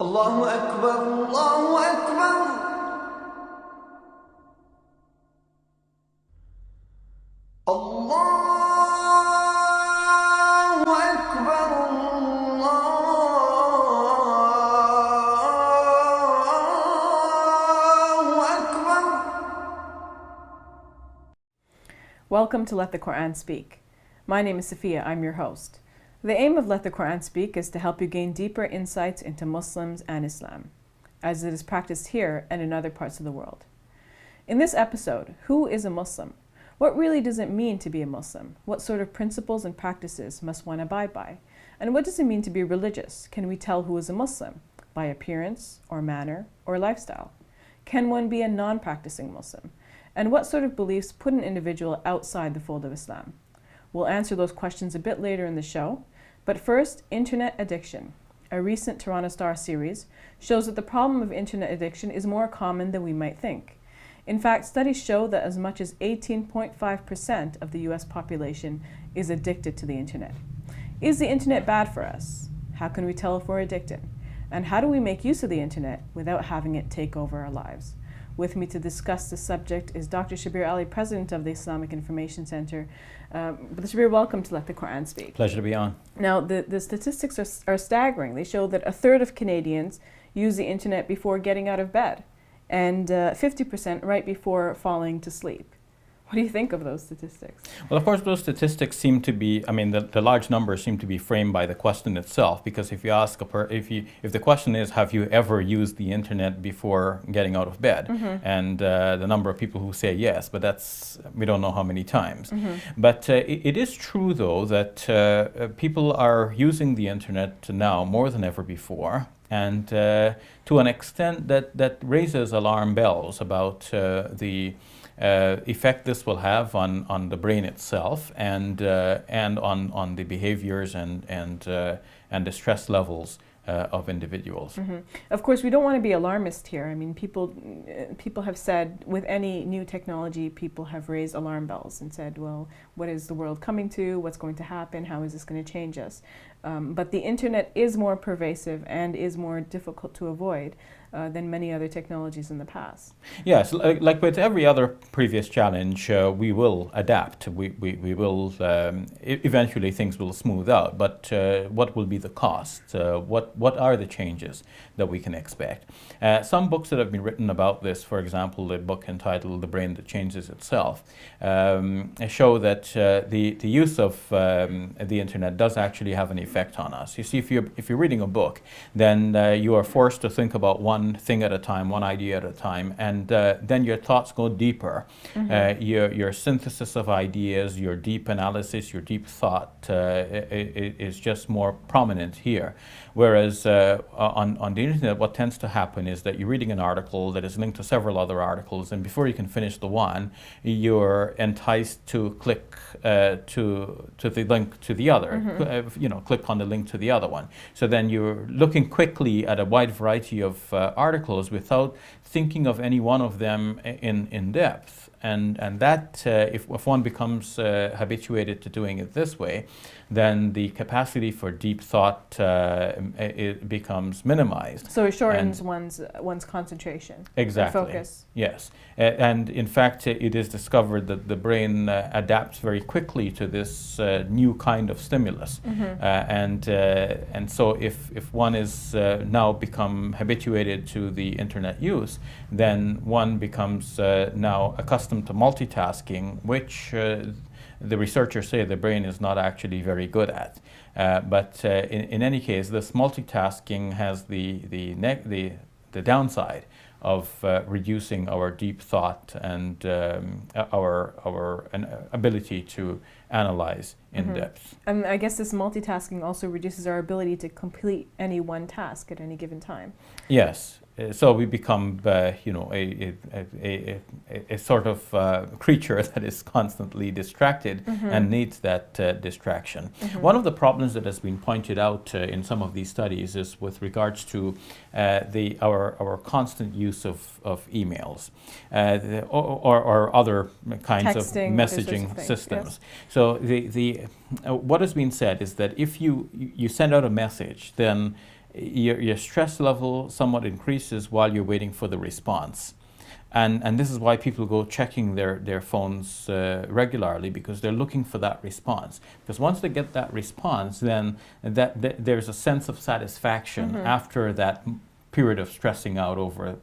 الله أكبر الله أكبر الله أكبر الله أكبر. Welcome to Let the Quran Speak. My name is Sophia, I'm your host. The aim of Let the Quran Speak is to help you gain deeper insights into Muslims and Islam, as it is practiced here and in other parts of the world. In this episode, who is a Muslim? What really does it mean to be a Muslim? What sort of principles and practices must one abide by? And what does it mean to be religious? Can we tell who is a Muslim? By appearance, or manner, or lifestyle? Can one be a non-practicing Muslim? And what sort of beliefs put an individual outside the fold of Islam? We'll answer those questions a bit later in the show. But first, internet addiction. A recent Toronto Star series shows that the problem of internet addiction is more common than we might think. In fact, studies show that as much as 18.5% of the US population is addicted to the internet. Is the internet bad for us? How can we tell if we're addicted? And how do we make use of the internet without having it take over our lives? With me to discuss the subject is Dr. Shabir Ali, President of the Islamic Information Center. Dr. Shabir, welcome to Let the Quran Speak. Pleasure to be on. Now, the statistics are staggering. They show that a third of Canadians use the internet before getting out of bed, and 50% right before falling to sleep. What do you think of those statistics? Well, of course, those statistics seem to be, the large numbers seem to be framed by the question itself, because if you ask if the question is, have you ever used the internet before getting out of bed? Mm-hmm. And the number of people who say yes, but we don't know how many times. Mm-hmm. But it is true, though, that people are using the internet now more than ever before. And to an extent that raises alarm bells about the effect this will have on the brain itself and on the behaviors and the stress levels of individuals. Mm-hmm. Of course, we don't want to be alarmist here. I mean, people have said with any new technology, people have raised alarm bells and said, well, what is the world coming to? What's going to happen? How is this going to change us? But the internet is more pervasive and is more difficult to avoid than many other technologies in the past. Yes, like with every other previous challenge, we will adapt. We will, eventually things will smooth out, but what will be the cost? What are the changes that we can expect? Some books that have been written about this, for example, the book entitled The Brain That Changes Itself, show that the use of the internet does actually have an effect on us. You see, if you're reading a book, then you are forced to think about one thing at a time, one idea at a time, and then your thoughts go deeper. Mm-hmm. Your synthesis of ideas, your deep analysis, your deep thought is just more prominent here. Whereas on the internet, what tends to happen is that you're reading an article that is linked to several other articles, and before you can finish the one, you're enticed to click to the link to the other. Mm-hmm. Click on the link to the other one. So then you're looking quickly at a wide variety of articles without thinking of any one of them in depth. And that if one becomes habituated to doing it this way, then the capacity for deep thought it becomes minimized. So it shortens one's concentration. Exactly. Focus. Yes, and in fact, it is discovered that the brain adapts very quickly to this new kind of stimulus, and so if one is now become habituated to the internet use, then one becomes now accustomed to multitasking, which the researchers say the brain is not actually very good at. But in any case, this multitasking has the downside of reducing our deep thought and our ability to analyze in depth. And I guess this multitasking also reduces our ability to complete any one task at any given time. Yes. So we become, a sort of creature that is constantly distracted and needs that distraction. One of the problems that has been pointed out in some of these studies is with regards to our constant use of emails or other kinds Texting, of messaging systems. Yes. So what has been said is that if you send out a message, then your stress level somewhat increases while you're waiting for the response. And this is why people go checking their phones regularly, because they're looking for that response. Because once they get that response, then there's a sense of satisfaction after that period of stressing out over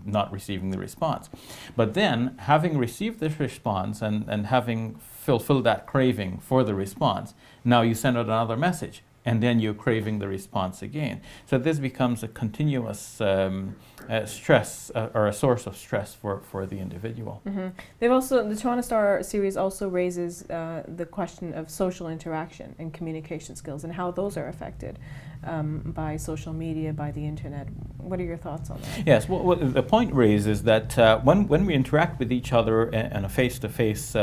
not receiving the response. But then, having received this response and having fulfilled that craving for the response, now you send out another message, and then you're craving the response again. So this becomes a continuous stress or a source of stress for the individual. They've also, the Toronto Star series also raises the question of social interaction and communication skills and how those are affected by social media, by the internet. What are your thoughts on that? Yes, well, the point raised is that when we interact with each other in a face-to-face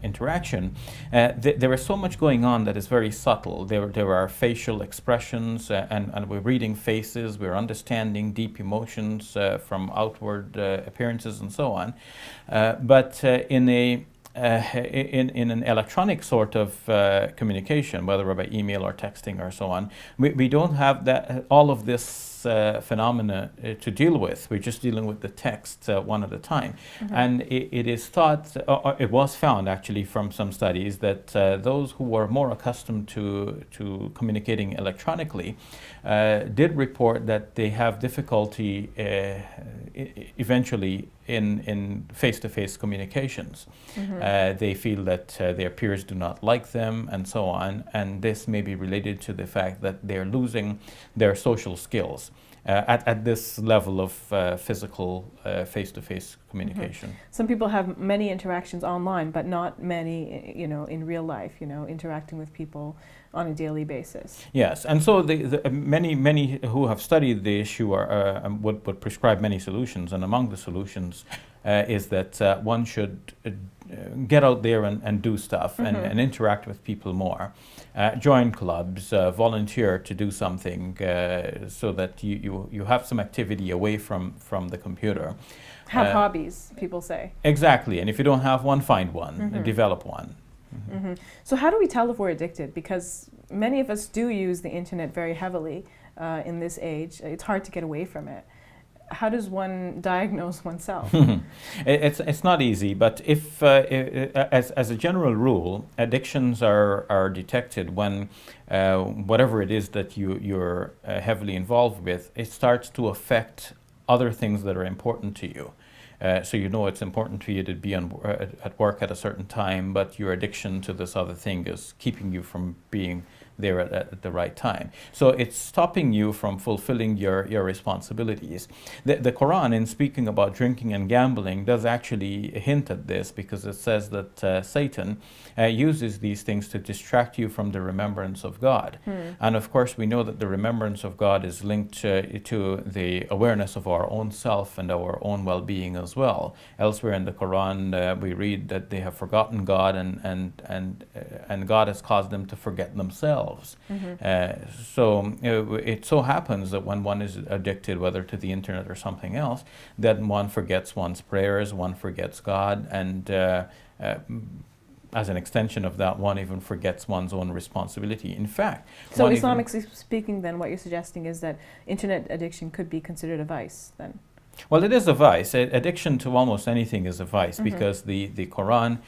interaction, there is so much going on that is very subtle. There are facial expressions, and we're reading faces, we're understanding deep emotions from outward appearances and so on. But in an electronic sort of communication, whether by email or texting or so on, we don't have all of this phenomena to deal with. We're just dealing with the text one at a time. And it is thought, or it was found actually from some studies, that those who were more accustomed to communicating electronically did report that they have difficulty eventually in face-to-face communications. They feel that their peers do not like them and so on, and this may be related to the fact that they're losing their social skills at this level of physical face-to-face communication. Some people have many interactions online, but not many, in real life, interacting with people on a daily basis. Yes, and so many who have studied the issue would prescribe many solutions, and among the solutions is that one should get out there and do stuff and interact with people more. Join clubs, volunteer to do something so that you have some activity away from the computer. Have hobbies, people say. Exactly, and if you don't have one, find one, and develop one. So how do we tell if we're addicted? Because many of us do use the internet very heavily in this age. It's hard to get away from it. How does one diagnose oneself? It's not easy, but if as a general rule, addictions are detected when whatever it is that you're heavily involved with, it starts to affect other things that are important to you. So it's important to you to be at work at a certain time, but your addiction to this other thing is keeping you from being there at the right time. So it's stopping you from fulfilling your responsibilities. The Quran, in speaking about drinking and gambling, does actually hint at this, because it says that Satan uses these things to distract you from the remembrance of God. And of course, we know that the remembrance of God is linked to the awareness of our own self and our own well-being as well. Elsewhere in the Quran, we read that they have forgotten God, and God has caused them to forget themselves. So it so happens that when one is addicted, whether to the internet or something else, that one forgets one's prayers, one forgets God, and as an extension of that, one even forgets one's own responsibility. In fact, so Islamically speaking, then, what you're suggesting is that internet addiction could be considered a vice, then? Well, it is a vice. Addiction to almost anything is a vice, because the Quran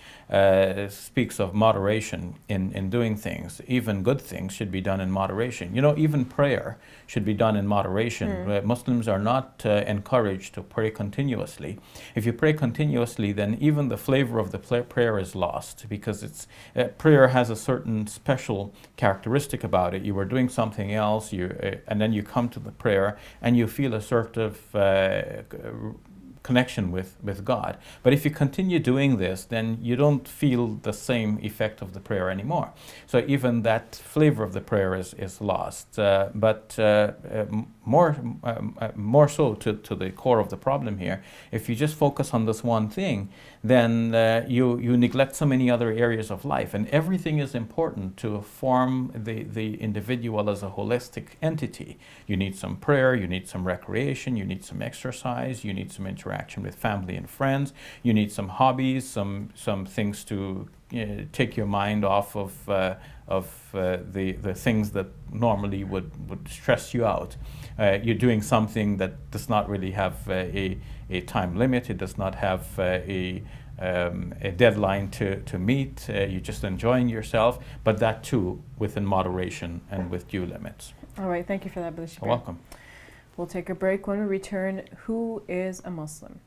speaks of moderation in doing things. Even good things should be done in moderation. Even prayer should be done in moderation. Muslims are not encouraged to pray continuously. If you pray continuously, then even the flavor of the prayer is lost, because prayer has a certain special characteristic about it. You are doing something else, and then you come to the prayer, and you feel a sort of connection with God. But if you continue doing this, then you don't feel the same effect of the prayer anymore. So even that flavor of the prayer is lost. But more so to the core of the problem here, if you just focus on this one thing, then you neglect so many other areas of life, and everything is important to form the individual as a holistic entity. You need some prayer, you need some recreation, you need some exercise, you need some interaction interaction with family and friends. You need some hobbies, some things to take your mind off of the things that normally would stress you out. You're doing something that does not really have a time limit. It does not have a deadline to meet. You're just enjoying yourself, but that too within moderation and with due limits. All right, thank you for that, Brother Shabir. You're welcome. We'll take a break. When we return, who is a Muslim?